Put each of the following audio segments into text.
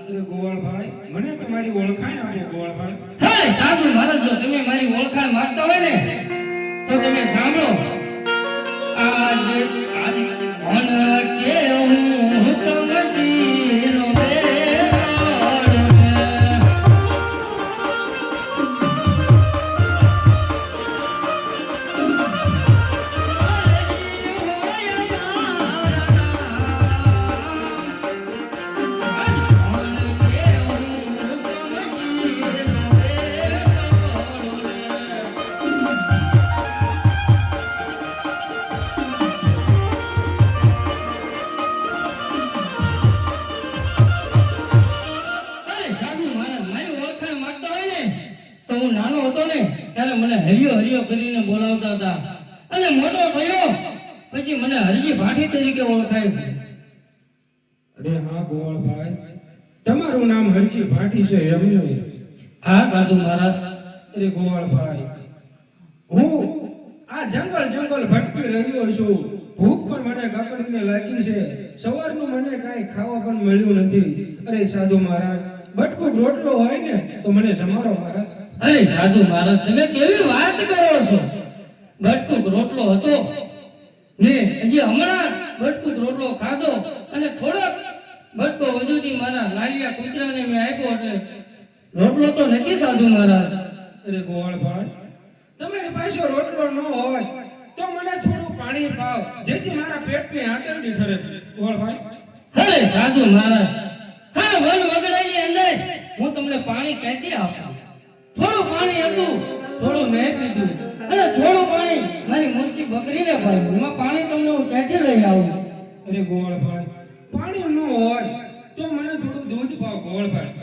અરે ગોવાળભાઈ મને તમારી ઓળખાણ આપો ગોવાળભાઈ. હે સાધુ મહારાજ, જો તમે મારી ઓળખાણ માંગતા હોય ને તો તમે સાંભળો. આજ મન કે હું હુકમ સીનો હરિયો હરિયો કરીને બોલાવતા હતા અને મોટો થયો પછી મને હરજી ભાઠી તરીકે ઓળખાય છે. અરે હા ગોવાળભાઈ, તમારું નામ હરજી ભાઠી છે એમ નહીં? હા સાધુ મહારાજ. અરે ગોવાળભાઈ, હું આ જંગલ ભટકી રહ્યો છું. ભૂખ પણ મને કાકડીને લાગી છે. સવારનું મને કાંઈ ખાવા પણ મળ્યું નથી. અરે સાધુ મહારાજ, બટકું રોટલો હોય ને તો મને જમાડો મહારાજ. અરે સાધુ મહારાજ, તમે કેવી વાત કરો છો? બટકુક રોટલો હતો ને હજી હમણાં બટકુક રોટલો ખાધો અને થોડોક બટકો વધુથી મારા લાલિયા કૂતરાને મેં આપ્યો એટલે રોટલો તો નથી સાધુ મહારાજ. અરે ગોવાળભાઈ, તમારી પાસે રોટલો ન હોય તો મને થોડું પાણી પાવ, જેથી મારા પેટની આંતરડી ઠરે. ગોવાળભાઈ, અરે સાધુ મહારાજ, હા વન વગડાની અંદર હું તમને પાણી ક્યાંથી આપું? થોડું પાણી હતું, થોડું મેં પીધું અને થોડું પાણી મારી મુર્શી બકરીને પાયું. એમાં પાણી તમને હું ક્યાંથી લઈ આવું? અરે ગોવાળભાઈ, પાણી ન હોય તો મને થોડું દૂધ પાવ ગોવાળભાઈ.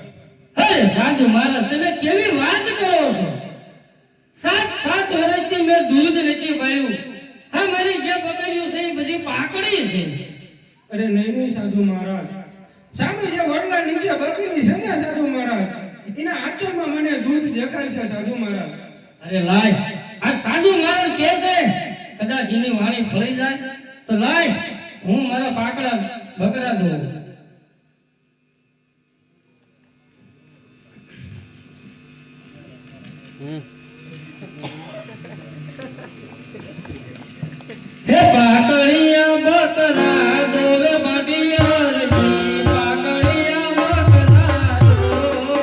અરે સાધુ મહારાજ, તમે કેવી વાત કરો છો? 7 વર્ષથી મેં દૂધ નથી પાયું. હા, મારી જે બકરીઓ છે એ બધી પાકડી છે. અરે નહીં સાધુ મહારાજ, સામે જે વડલા નીચે બકરી છે ને સાધુ મહારાજ, એના આંચળમાં મને દૂધ દેખાય છે સાધુ મહારાજ. અરે લાય, આ સાધુ મહારાજ કહે છે કદાચ એની વાણી ફરી જાય તો લાય હું મારા પાકડા બકરા દઉં. હે પાકડિયા બકરા દોવે બાડિયા જી, પાકડિયા બકરા દોવે.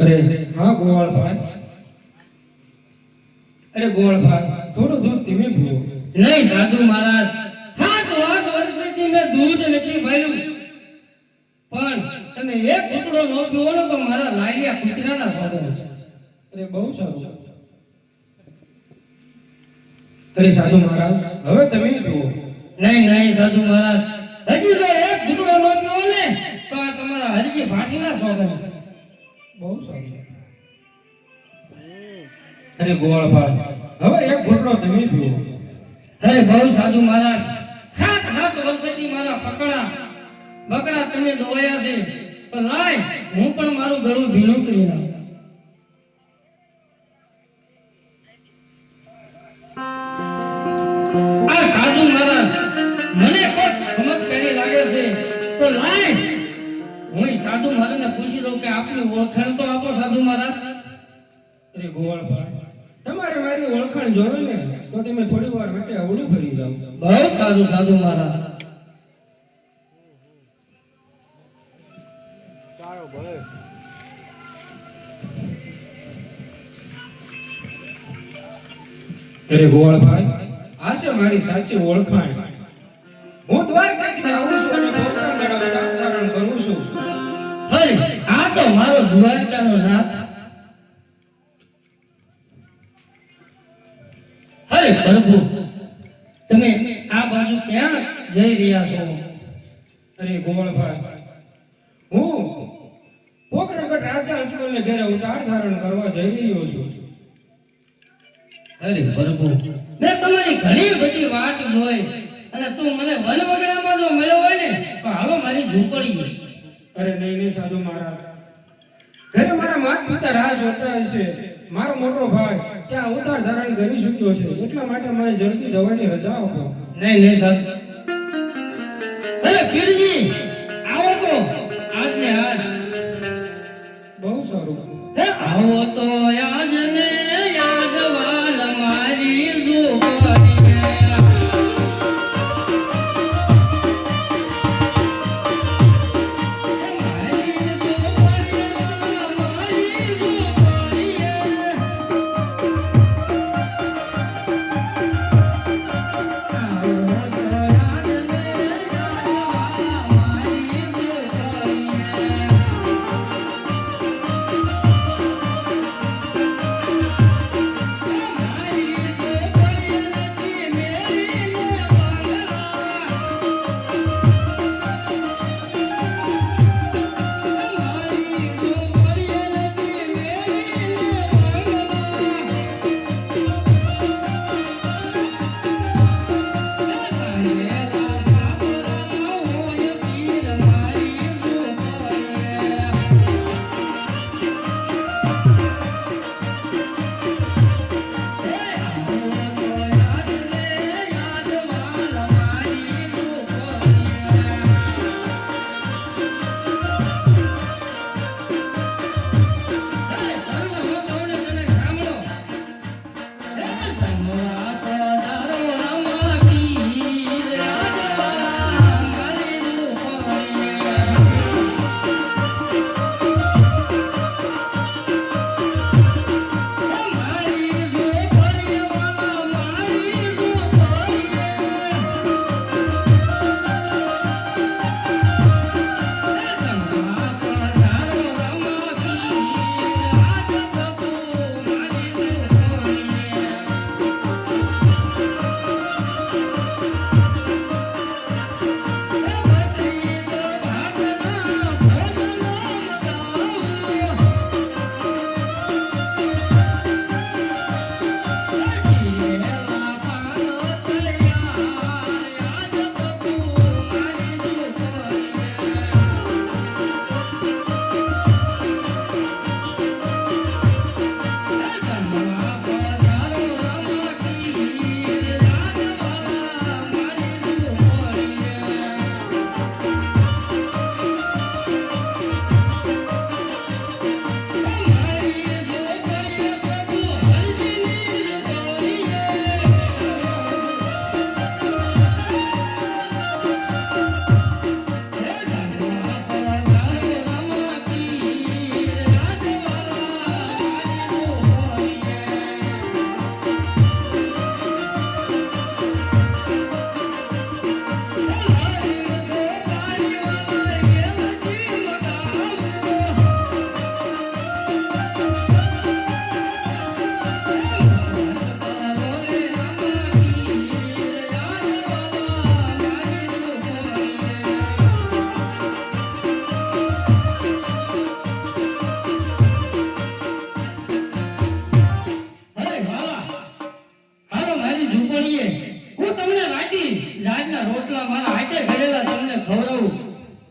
અરે હા ગોવાળભાઈ, અરે ગોવાળભાઈ, થોડું દૂધ ધીમે પીવો. નહીં સાધુ મહારાજ, 7 વર્ષથી મેં દૂધ નથી ભર્યું પણ તમે એક ઘૂંટડો ન પીવો ને તો મારા લાલિયા કૂતરાના સ્વાદન છે. અરે બહુ સારું. અરે સાધુ મહારાજ, હવે તમે પીવો. નહીં સાધુ મહારાજ, હજી જો એક ઘૂંટડો ન પીવો ને તો આ તમારા હરજી ભાઠીના સ્વાદન છે. બહુ સારું. અરે ગોવાળભાઈ, હવે એક ઘૂંટડો તમે પીવો. અરે બહુ સાધુ મહારાજ, 7 વર્ષથી મારા પકડા બકરા તમે દોયા છે તો લાય હું પણ મારું ગળું ભીનું કરી નાખું. આ સાધુ મહારાજ મને કોઈ ચમત્કારી લાગે છે તો લાય હું સાધુ મહારાજને પૂછી દઉં કે આપની ઓળખાણ તો આપો સાધુ મહારાજ. અરે ગોવાળભાઈ, તમારે મારી ઓળખાણ જોવે ને તો તમે થોડી વાર માટે અવળું ફરી જાઓ. બહુ સારું સાધુ મહારાજ. અરે ગોવાળભાઈ, આ છે મારી સાચી ઓળખાણ. હું દ્વારકાથી આવું છું અને પોતાના મેળામાં દાન ધારણ કરું છું. અરે આ તો મારો દ્વારકાનો નાથ. અરે પ્રભુ, તમે આ બાજુ ક્યાં જઈ રહ્યા છો? અરે ગોવાળભાઈ, હું પોકરણગઢ રાજા અસમલને ઘેરે ઉતાર ધારણ કરવા જઈ રહ્યો છું. અરે પ્રભુ, મેં તમારી ઘણી બધી વાત જોઈ અને તું મને વનવગડામાં જો મળ્યો હોય ને તો હાલો મારી ઝૂંપડી. અરે નહીં સાધુ મહારાજ, ઘરે મારા માતા પિતા રાહ જોતા હશે. મારો મોટો ભાઈ ત્યાં ઉતાર ધારણ કરી ચૂક્યો છે, એટલા માટે મને જલ્દી જવાની રજા આપો. નહીં સાહેબ. અરે પીરજી, આવો તો આજને આજ. બહુ સારું. હે આવો તો આજ ને યાદ વાલ મારી ઝૂંપડી.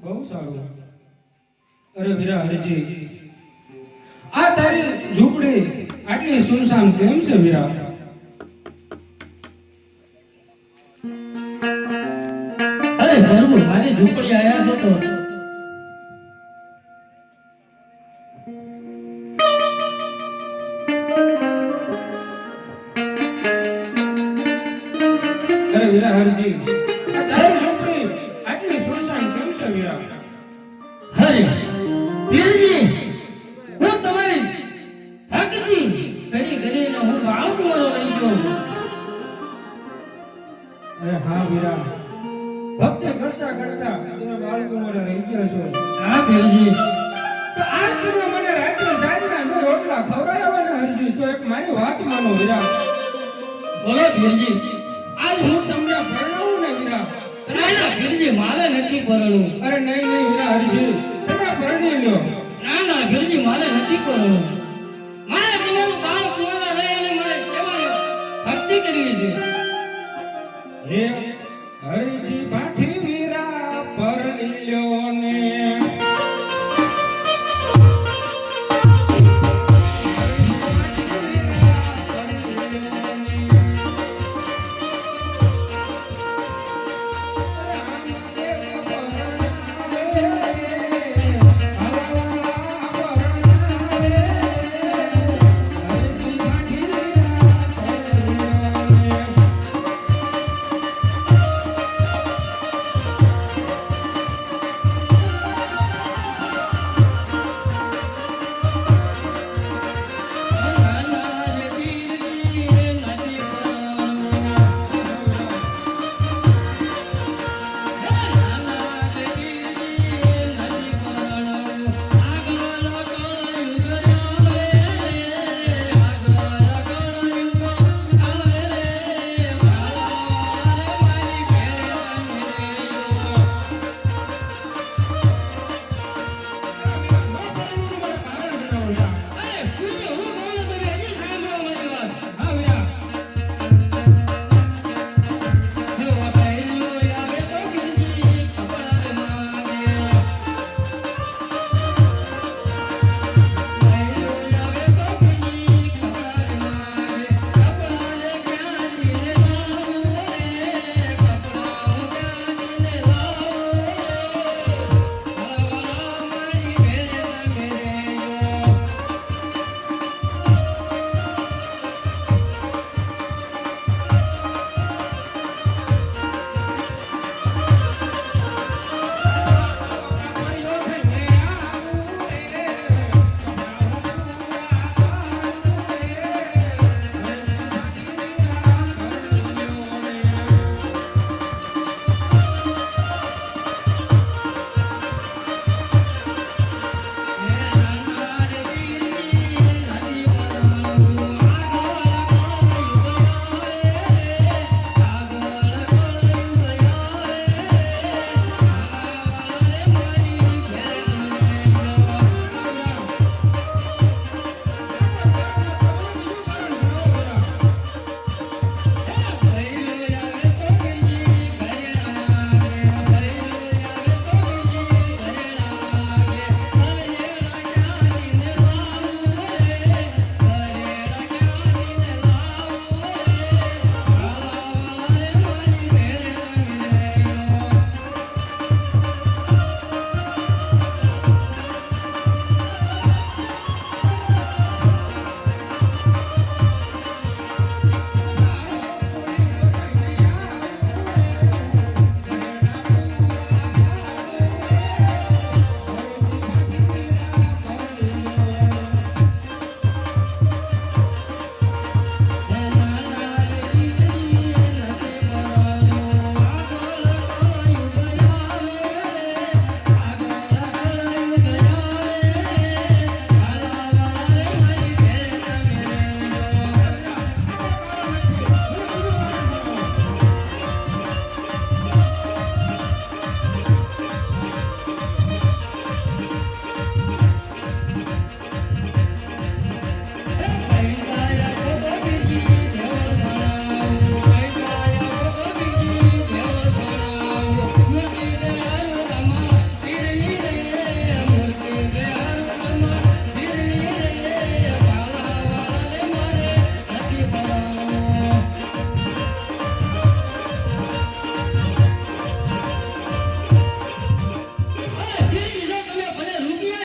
બહુ સારું. અરે વીરા હરજી, આ તારી ઝૂંપડી આટલી સુનસાન કેમ છે વીરા? અરે પ્રભુ, મારી ઝૂંપડી આયા છો તો અરે વીરા હરજી, આ તારી ઝૂંપડી આટલી સુનસાન કેમ છે વીરા? હરે પીરજી, હું તમારી ભક્તિ કરી કરીને હું બાળકુંવારો રહી ગયો છું. અરે હા વીરા, ભક્તિ કરતા કરતા તમે બાળકુંવારા રહી ગયા છો. હા પીરજી, તો આજ તમે મને રાત્રે સાંજના નો રોટલા ખવડાવ્યા ને હરજી, તો એક મારી વાત માનો વીરા. બોલો પીરજી. આજ હું તમને પરણાવું ને વીરા, અને ના ના ગિરજી મારે નથી પરણવું. અરે નહીં નહીં વીરા હરજી, તમે પરણી લ્યો. ના ના ગિરજી મારે નથી પરણવું. મારે તમારું બાળ કુંવારા રહી અને મારે સેવાની ભક્તિ કરવી છે. હે હરજી પાઠી વીરા પરણી લ્યો ને. Yeah.